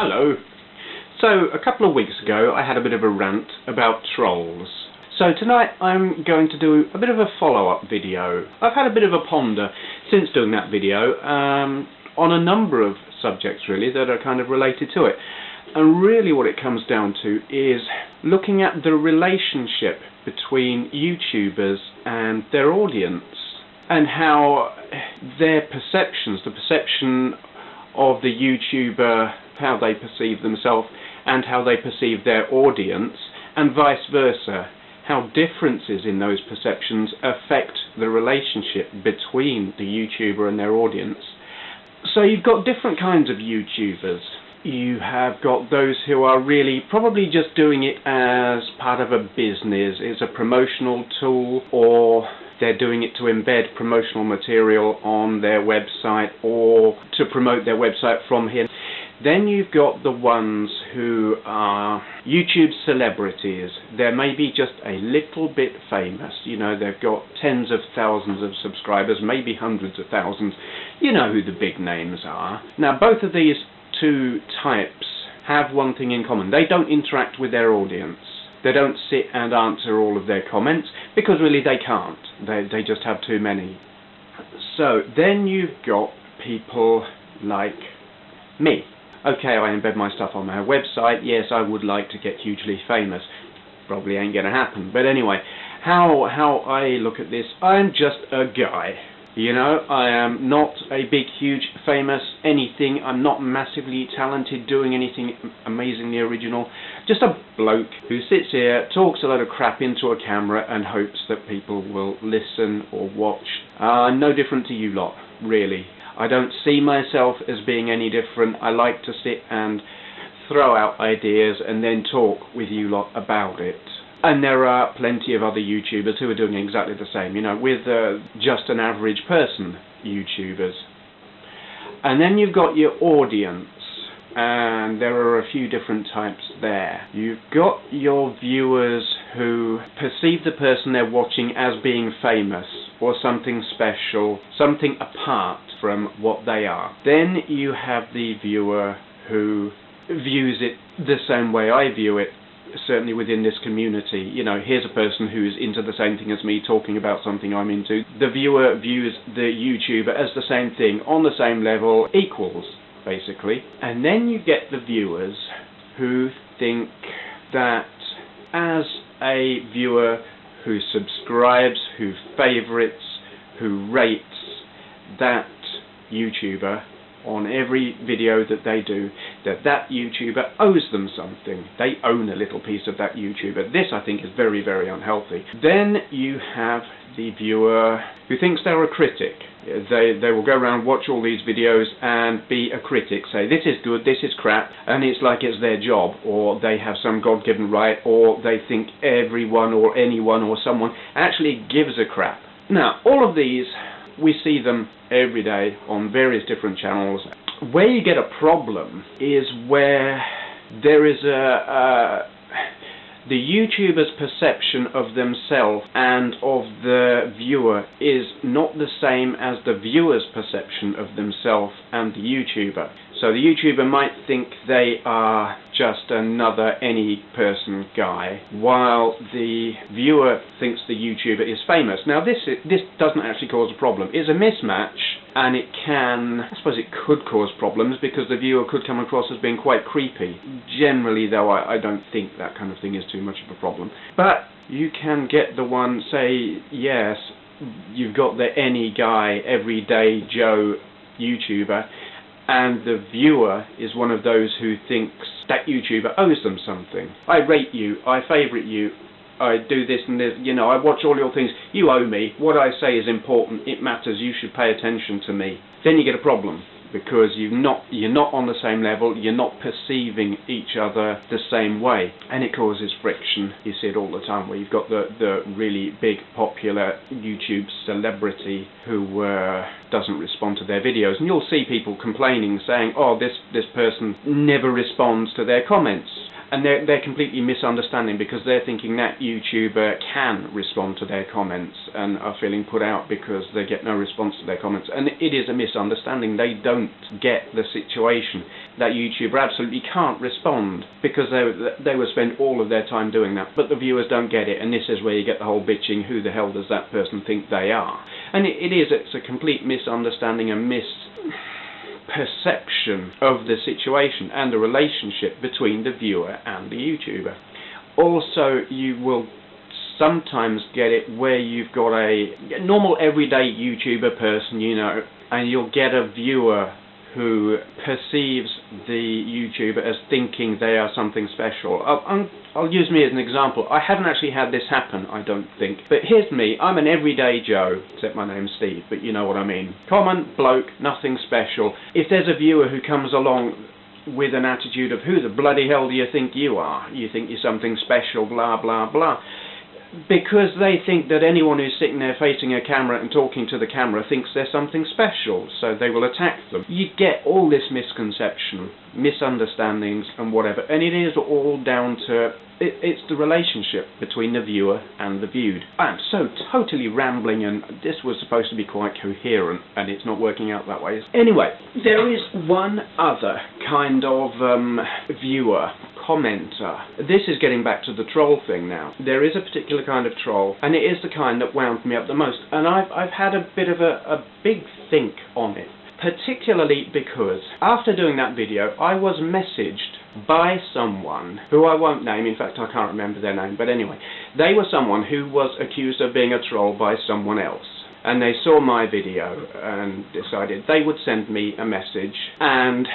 Hello. So, a couple of weeks ago I had a bit of a rant about trolls. So tonight I'm going to do a bit of a follow-up video. I've had a bit of a ponder since doing that video on a number of subjects really that are kind of related to it. And really what it comes down to is looking at the relationship between YouTubers and their audience, and how their perceptions, the perception of the YouTuber, how they perceive themselves and how they perceive their audience, and vice versa, how differences in those perceptions affect the relationship between the YouTuber and their audience. So you've got different kinds of YouTubers. You have got those who are really probably just doing it as part of a business, it's a promotional tool, or they're doing it to embed promotional material on their website or to promote their website from here. Then you've got the ones who are YouTube celebrities. They're maybe just a little bit famous. You know, they've got tens of thousands of subscribers, maybe hundreds of thousands. You know who the big names are. Now, both of these two types have one thing in common. They don't interact with their audience. They don't sit and answer all of their comments, because really they can't. They just have too many. So then you've got people like me. Okay, I embed my stuff on my website. Yes, I would like to get hugely famous. Probably ain't gonna happen. But anyway, how I look at this, I'm just a guy. You know, I am not a big, huge, famous anything. I'm not massively talented doing anything amazingly original. Just a bloke who sits here, talks a lot of crap into a camera and hopes that people will listen or watch. No different to you lot, really. I don't see myself as being any different. I like to sit and throw out ideas and then talk with you lot about it. And there are plenty of other YouTubers who are doing exactly the same, you know, with just an average person YouTubers. And then you've got your audience, and there are a few different types there. You've got your viewers who perceive the person they're watching as being famous or something special, something apart from what they are. Then you have the viewer who views it the same way I view it, certainly within this community. You know, here's a person who's into the same thing as me, talking about something I'm into. The viewer views the YouTuber as the same thing, on the same level, equals, basically. And then you get the viewers who think that as a viewer who subscribes, who favorites, who rates that YouTuber on every video that they do, that YouTuber owes them something. They own a little piece of that YouTuber. This, I think, is very, very unhealthy. Then you have the viewer who thinks they're a critic. They will go around, watch all these videos and be a critic, say this is good, this is crap, and it's like it's their job, or they have some God-given right, or they think everyone or anyone or someone actually gives a crap. Now, all of these, we see them every day on various different channels. Where you get a problem is where there is the YouTuber's perception of themselves and of the viewer is not the same as the viewer's perception of themselves and the YouTuber. So the YouTuber might think they are just another any person guy, while the viewer thinks the YouTuber is famous. Now this doesn't actually cause a problem. It's a mismatch, and it can, I suppose it could cause problems because the viewer could come across as being quite creepy. Generally though, I don't think that kind of thing is too much of a problem. But you can get the one, say, yes, you've got the any guy, everyday Joe YouTuber, and the viewer is one of those who thinks that YouTuber owes them something. I rate you, I favourite you, I do this and this, you know, I watch all your things, you owe me, what I say is important, it matters, you should pay attention to me. Then you get a problem, because you're not on the same level, you're not perceiving each other the same way, and it causes friction. You see it all the time, where you've got the really big popular YouTube celebrity who doesn't respond to their videos, and you'll see people complaining, saying, oh, this person never responds to their comments. And they're completely misunderstanding, because they're thinking that YouTuber can respond to their comments and are feeling put out because they get no response to their comments. And it is a misunderstanding. They don't don't get the situation. That YouTuber absolutely can't respond because they will spend all of their time doing that, but the viewers don't get it, and this is where you get the whole bitching, who the hell does that person think they are? And it's a complete misunderstanding and misperception of the situation and the relationship between the viewer and the YouTuber. Also, you will sometimes get it where you've got a normal everyday YouTuber person, you know, and you'll get a viewer who perceives the YouTuber as thinking they are something special. I'll use me as an example. I haven't actually had this happen, I don't think. But here's me. I'm an everyday Joe, except my name's Steve, but you know what I mean. Common bloke, nothing special. If there's a viewer who comes along with an attitude of, who the bloody hell do you think you are? You think you're something special, blah, blah, blah. Because they think that anyone who's sitting there facing a camera and talking to the camera thinks they're something special, so they will attack them. You get all this misconception, misunderstandings and whatever, and it is all down to, it's the relationship between the viewer and the viewed. I'm so totally rambling, and this was supposed to be quite coherent, and it's not working out that way. Anyway, there is one other kind of viewer, commenter. This is getting back to the troll thing now. There is a particular kind of troll, and it is the kind that wound me up the most, and I've had a bit of a big think on it, particularly because after doing that video I was messaged by someone who I won't name. In fact, I can't remember their name, but anyway, they were someone who was accused of being a troll by someone else, and they saw my video and decided they would send me a message, and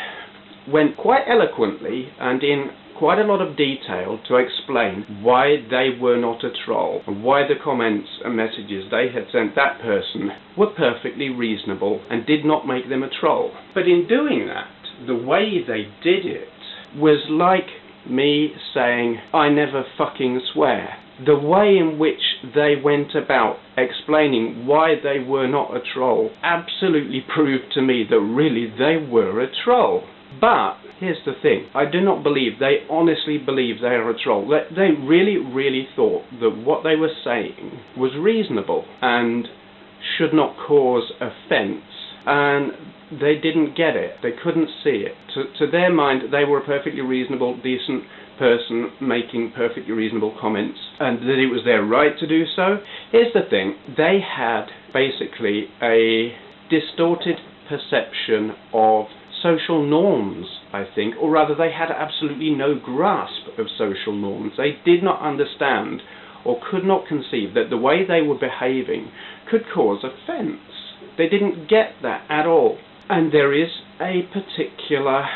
went quite eloquently and in quite a lot of detail to explain why they were not a troll, and why the comments and messages they had sent that person were perfectly reasonable and did not make them a troll. But in doing that, the way they did it was like me saying, I never fucking swear. The way in which they went about explaining why they were not a troll absolutely proved to me that really they were a troll. But here's the thing, I do not believe they honestly believe they are a troll. They really, really thought that what they were saying was reasonable and should not cause offence, and they didn't get it. They couldn't see it. To their mind, they were a perfectly reasonable, decent person making perfectly reasonable comments, and that it was their right to do so. Here's the thing, they had basically a distorted perception of social norms, I think, or rather they had absolutely no grasp of social norms. They did not understand or could not conceive that the way they were behaving could cause offence. They didn't get that at all. And there is a particular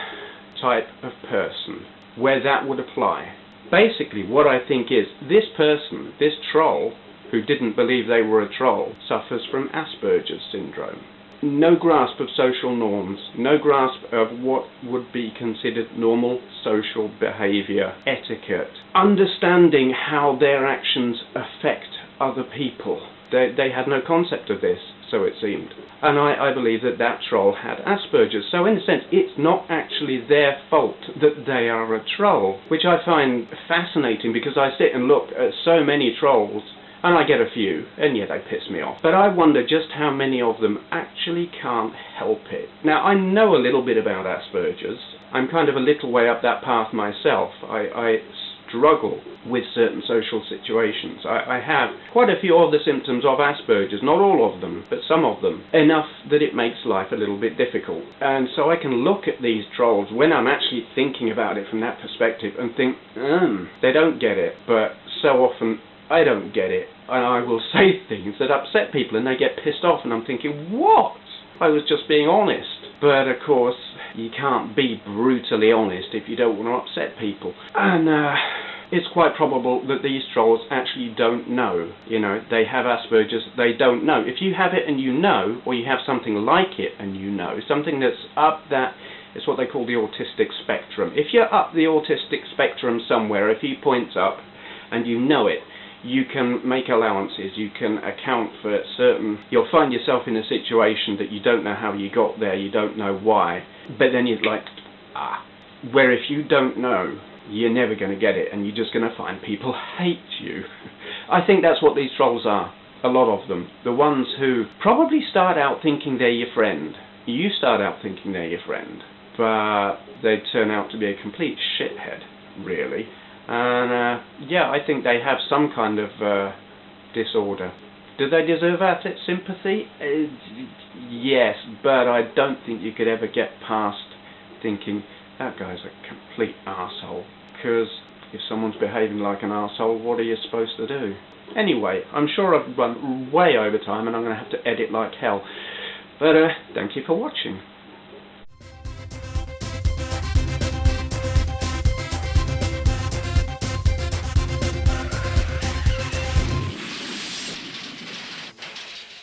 type of person where that would apply. Basically, what I think is, this person, this troll, who didn't believe they were a troll, suffers from Asperger's syndrome. No grasp of social norms, no grasp of what would be considered normal social behaviour, etiquette, understanding how their actions affect other people. They had no concept of this, so it seemed. And I believe that that troll had Asperger's. So in a sense, it's not actually their fault that they are a troll, which I find fascinating, because I sit and look at so many trolls, and I get a few, and yeah, they piss me off. But I wonder just how many of them actually can't help it. Now, I know a little bit about Asperger's. I'm kind of a little way up that path myself. I struggle with certain social situations. I have quite a few of the symptoms of Asperger's, not all of them, but some of them, enough that it makes life a little bit difficult. And so I can look at these trolls when I'm actually thinking about it from that perspective and think, they don't get it. But so often, I don't get it, and I will say things that upset people and they get pissed off, and I'm thinking, what? I was just being honest. But of course, you can't be brutally honest if you don't want to upset people. And it's quite probable that these trolls actually don't know. You know, they have Asperger's, they don't know. If you have it and you know, or you have something like it and you know, something that's up that, it's what they call the autistic spectrum. If you're up the autistic spectrum somewhere, a few points up, and you know it, you can make allowances, you can account for certain, you'll find yourself in a situation that you don't know how you got there, you don't know why, but then you're like, where if you don't know, you're never going to get it, and you're just going to find people hate you. I think that's what these trolls are, a lot of them. The ones who probably start out thinking they're your friend, you start out thinking they're your friend, but they turn out to be a complete shithead, really. And yeah, I think they have some kind of disorder. Do they deserve our sympathy? Yes, but I don't think you could ever get past thinking, that guy's a complete arsehole. Because if someone's behaving like an arsehole, what are you supposed to do? Anyway, I'm sure I've run way over time and I'm going to have to edit like hell. But thank you for watching.